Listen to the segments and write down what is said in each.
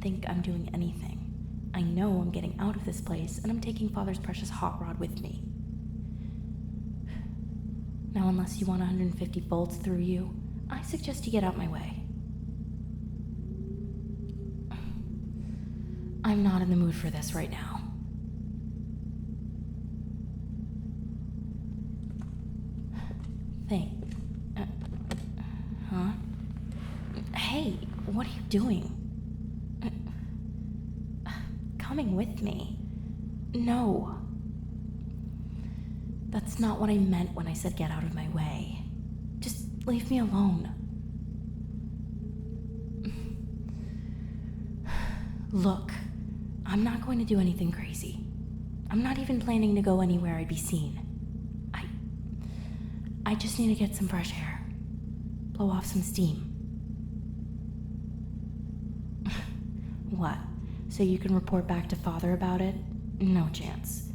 think I'm doing anything. I know I'm getting out of this place, and I'm taking Father's precious hot rod with me. Now, unless you want 150 bolts through you, I suggest you get out my way. I'm not in the mood for this right now. Huh? Hey, what are you doing? Coming with me? No. That's not what I meant when I said get out of my way. Just leave me alone. Look, I'm not going to do anything crazy. I'm not even planning to go anywhere I'd be seen. I just need to get some fresh air. Blow off some steam. What? So you can report back to Father about it? No chance.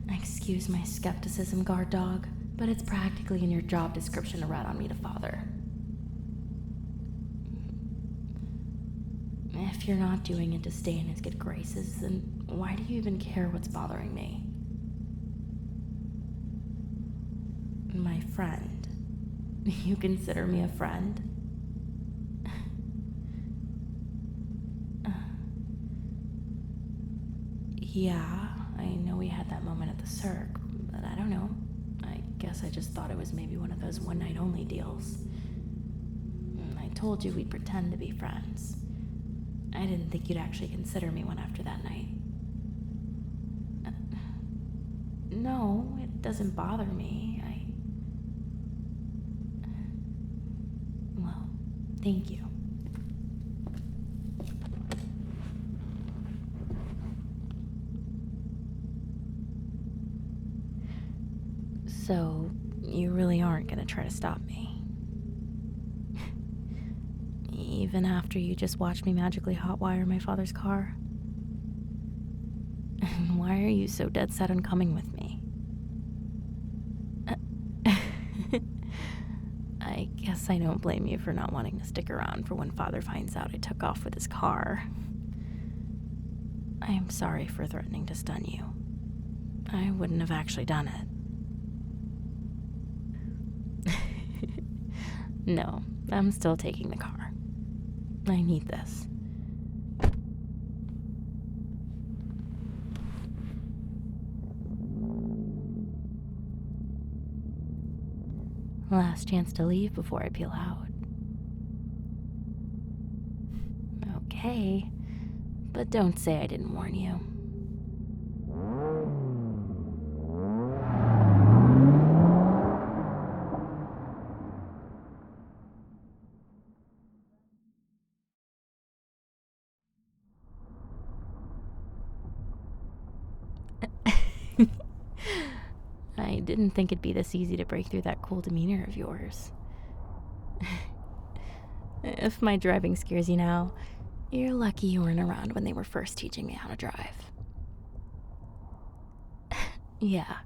Excuse my skepticism, guard dog, but it's practically in your job description to rat on me to Father. If you're not doing it to stay in his good graces, then why do you even care what's bothering me? My friend. You consider me a friend? Yeah, I know we had that moment at the Cirque, but I don't know. I guess I just thought it was maybe one of those one-night-only deals. I told you we'd pretend to be friends. I didn't think you'd actually consider me one after that night. No, it doesn't bother me. Well, thank you. So, you really aren't gonna try to stop me? Even after you just watched me magically hotwire my father's car? And why are you so dead set on coming with me? I guess I don't blame you for not wanting to stick around for when Father finds out I took off with his car. I'm sorry for threatening to stun you. I wouldn't have actually done it. No, I'm still taking the car. I need this. Last chance to leave before I peel out. Okay, but don't say I didn't warn you. I didn't think it'd be this easy to break through that cool demeanor of yours. If my driving scares you now, you're lucky you weren't around when they were first teaching me how to drive. Yeah,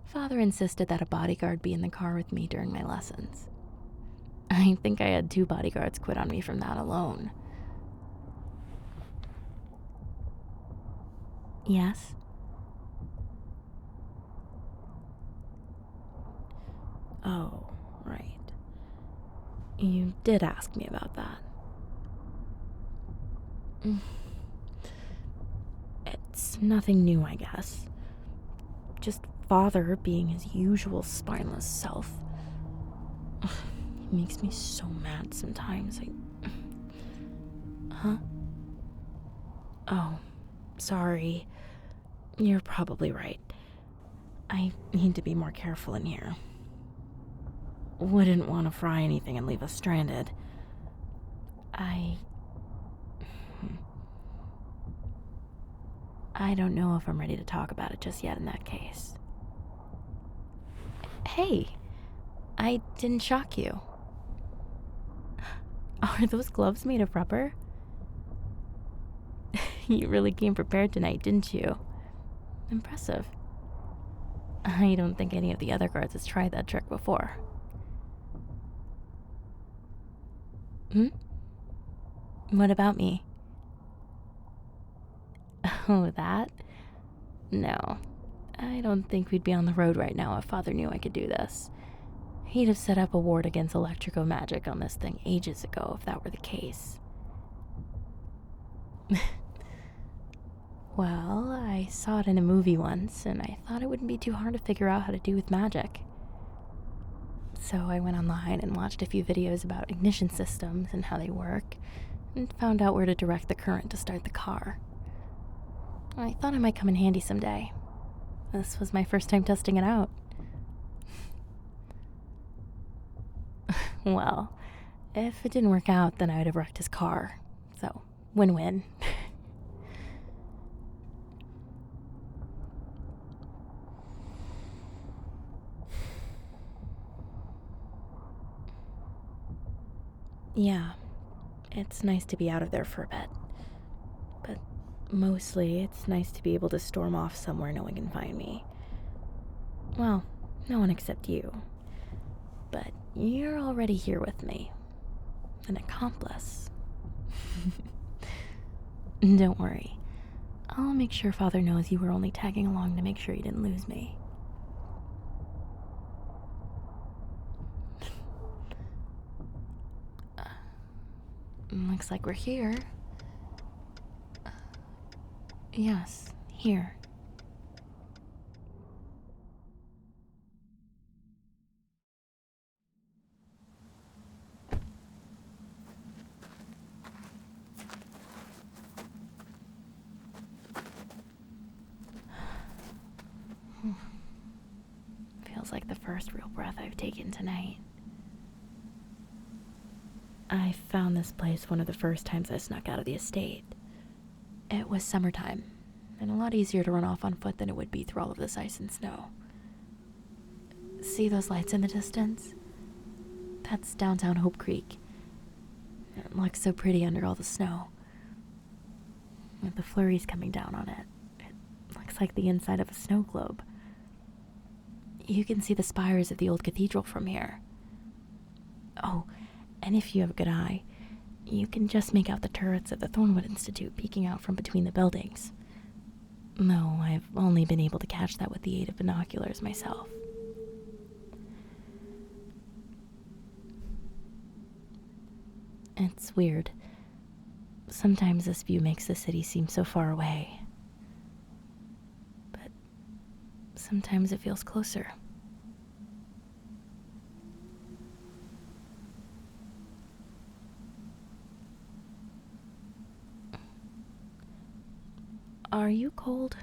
Father insisted that a bodyguard be in the car with me during my lessons. I think I had 2 bodyguards quit on me from that alone. Yes? Oh, right. You did ask me about that. It's nothing new, I guess. Just Father being his usual spineless self. He makes me so mad sometimes. Huh? Oh, sorry. You're probably right. I need to be more careful in here. Wouldn't want to fry anything and leave us stranded. I don't know if I'm ready to talk about it just yet in that case. Hey, I didn't shock you. Are those gloves made of rubber? You really came prepared tonight, didn't you? Impressive. I don't think any of the other guards has tried that trick before. What about me? Oh, that? No. I don't think we'd be on the road right now if Father knew I could do this. He'd have set up a ward against electrico-magic on this thing ages ago if that were the case. Well, I saw it in a movie once, and I thought it wouldn't be too hard to figure out how to do with magic. So I went online and watched a few videos about ignition systems and how they work, and found out where to direct the current to start the car. I thought it might come in handy someday. This was my first time testing it out. Well, if it didn't work out, then I would have wrecked his car. So, win-win. Yeah, it's nice to be out of there for a bit. But mostly, it's nice to be able to storm off somewhere no one can find me. Well, no one except you. But you're already here with me. An accomplice. Don't worry. I'll make sure Father knows you were only tagging along to make sure you didn't lose me. Looks like we're here. Yes, here. Feels like the first real breath I've taken tonight. I found this place one of the first times I snuck out of the estate. It was summertime, and a lot easier to run off on foot than it would be through all of this ice and snow. See those lights in the distance? That's downtown Hope Creek. It looks so pretty under all the snow. With the flurries coming down on it, it looks like the inside of a snow globe. You can see the spires of the old cathedral from here. Oh, and if you have a good eye, you can just make out the turrets of the Thornwood Institute peeking out from between the buildings. No, I've only been able to catch that with the aid of binoculars myself. It's weird. Sometimes this view makes the city seem so far away. But sometimes it feels closer. Are you cold?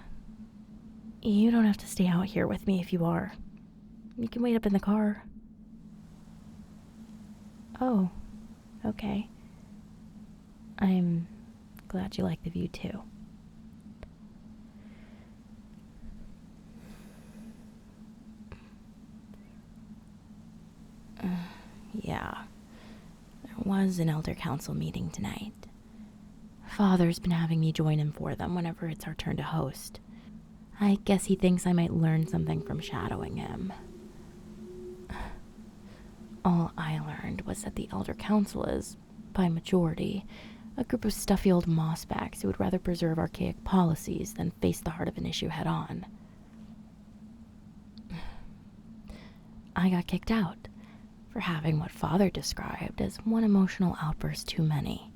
You don't have to stay out here with me if you are. You can wait up in the car. Oh, okay. I'm glad you like the view too. Yeah. There was an elder council meeting tonight. Father's been having me join him for them whenever it's our turn to host. I guess he thinks I might learn something from shadowing him. All I learned was that the elder council is, by majority, a group of stuffy old mossbacks who would rather preserve archaic policies than face the heart of an issue head-on. I got kicked out for having what Father described as one emotional outburst too many,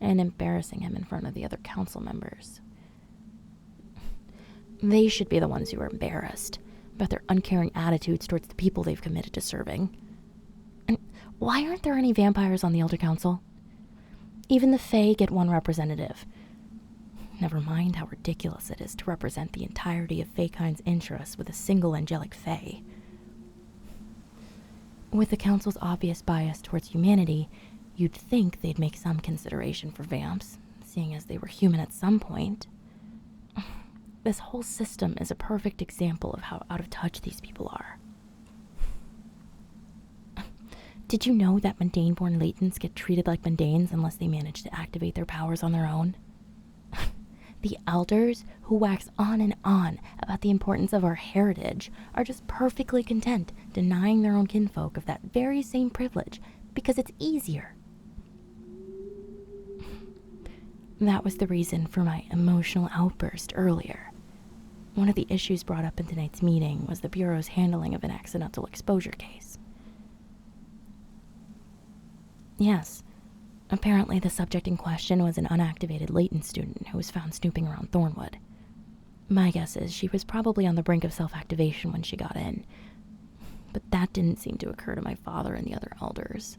and embarrassing him in front of the other council members. They should be the ones who are embarrassed about their uncaring attitudes towards the people they've committed to serving. And why aren't there any vampires on the Elder Council? Even the Fae get one representative. Never mind how ridiculous it is to represent the entirety of Faekind's interests with a single angelic Fae. With the Council's obvious bias towards humanity, you'd think they'd make some consideration for vamps, seeing as they were human at some point. This whole system is a perfect example of how out of touch these people are. Did you know that mundane-born latents get treated like mundanes unless they manage to activate their powers on their own? The elders, who wax on and on about the importance of our heritage, are just perfectly content denying their own kinfolk of that very same privilege because it's easier. That was the reason for my emotional outburst earlier. One of the issues brought up in tonight's meeting was the Bureau's handling of an accidental exposure case. Yes, apparently the subject in question was an unactivated latent student who was found snooping around Thornwood. My guess is she was probably on the brink of self-activation when she got in, but that didn't seem to occur to my father and the other elders.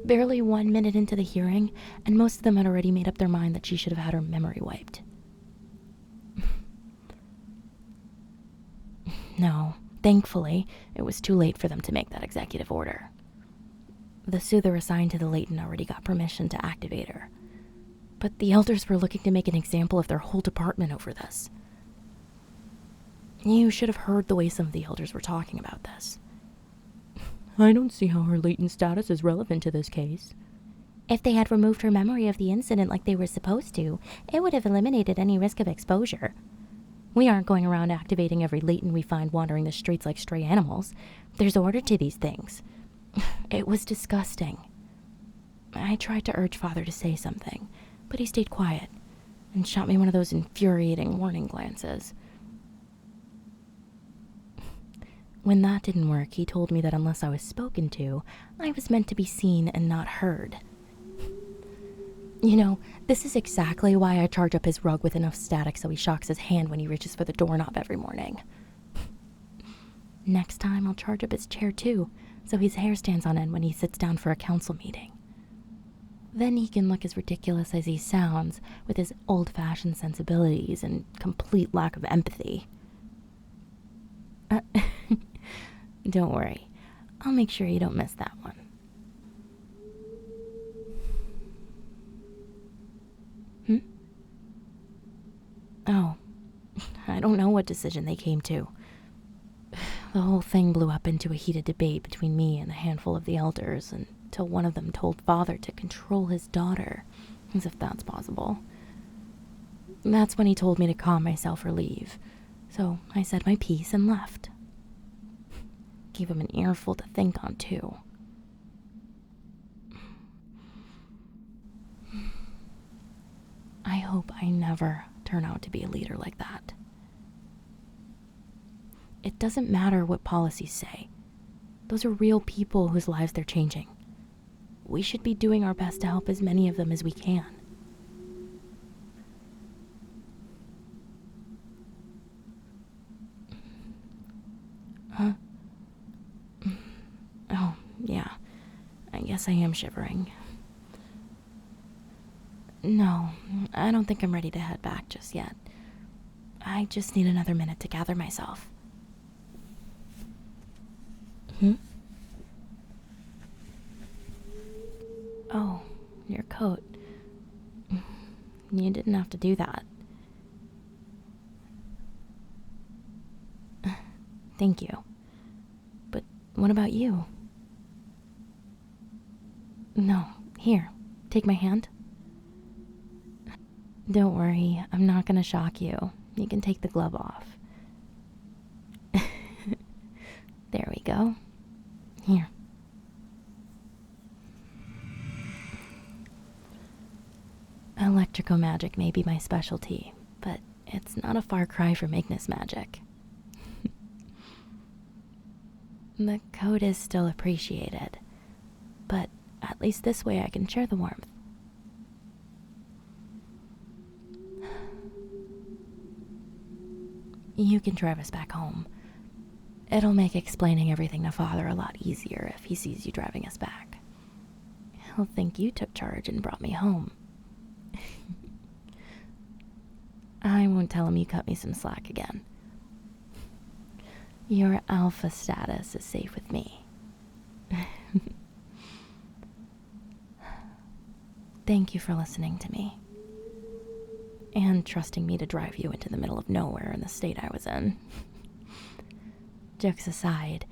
Barely 1 minute into the hearing, and most of them had already made up their mind that she should have had her memory wiped. No, thankfully, it was too late for them to make that executive order. The soother assigned to the latent already got permission to activate her, but the elders were looking to make an example of their whole department over this. You should have heard the way some of the elders were talking about this. I don't see how her latent status is relevant to this case. If they had removed her memory of the incident like they were supposed to, it would have eliminated any risk of exposure. We aren't going around activating every latent we find wandering the streets like stray animals. There's order to these things. It was disgusting. I tried to urge Father to say something, but he stayed quiet and shot me one of those infuriating warning glances. When that didn't work, he told me that unless I was spoken to, I was meant to be seen and not heard. You know, this is exactly why I charge up his rug with enough static so he shocks his hand when he reaches for the doorknob every morning. Next time, I'll charge up his chair too, so his hair stands on end when he sits down for a council meeting. Then he can look as ridiculous as he sounds, with his old-fashioned sensibilities and complete lack of empathy. Don't worry, I'll make sure you don't miss that one. Oh, I don't know what decision they came to. The whole thing blew up into a heated debate between me and a handful of the elders until one of them told Father to control his daughter, as if that's possible. That's when he told me to calm myself or leave, so I said my piece and left. Gave him an earful to think on, too. I hope I never turn out to be a leader like that. It doesn't matter what policies say. Those are real people whose lives they're changing. We should be doing our best to help as many of them as we can. Huh? Oh, yeah. I guess I am shivering. No, I don't think I'm ready to head back just yet. I just need another minute to gather myself. Oh, your coat. You didn't have to do that. Thank you. But what about you? No, here, take my hand. Don't worry, I'm not gonna shock you. You can take the glove off. There we go. Here. Electrical magic may be my specialty, but it's not a far cry from Ignis magic. The coat is still appreciated, but at least this way I can share the warmth. You can drive us back home. It'll make explaining everything to Father a lot easier if he sees you driving us back. He'll think you took charge and brought me home. I won't tell him you cut me some slack again. Your alpha status is safe with me. Thank you for listening to me. And trusting me to drive you into the middle of nowhere in the state I was in. Jokes aside,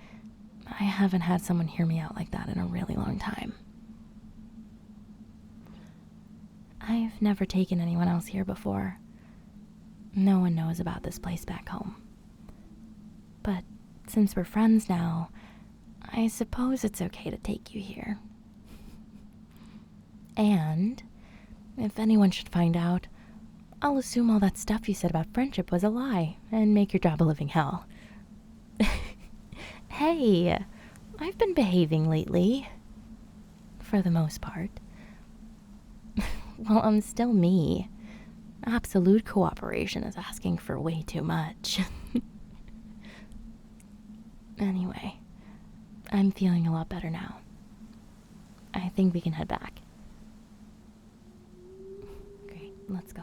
I haven't had someone hear me out like that in a really long time. I've never taken anyone else here before. No one knows about this place back home. But since we're friends now, I suppose it's okay to take you here. And If anyone should find out, I'll assume all that stuff you said about friendship was a lie and make your job a living hell. Hey, I've been behaving lately. For the most part. Well, I'm still me. Absolute cooperation is asking for way too much. Anyway, I'm feeling a lot better now. I think we can head back. Great, let's go.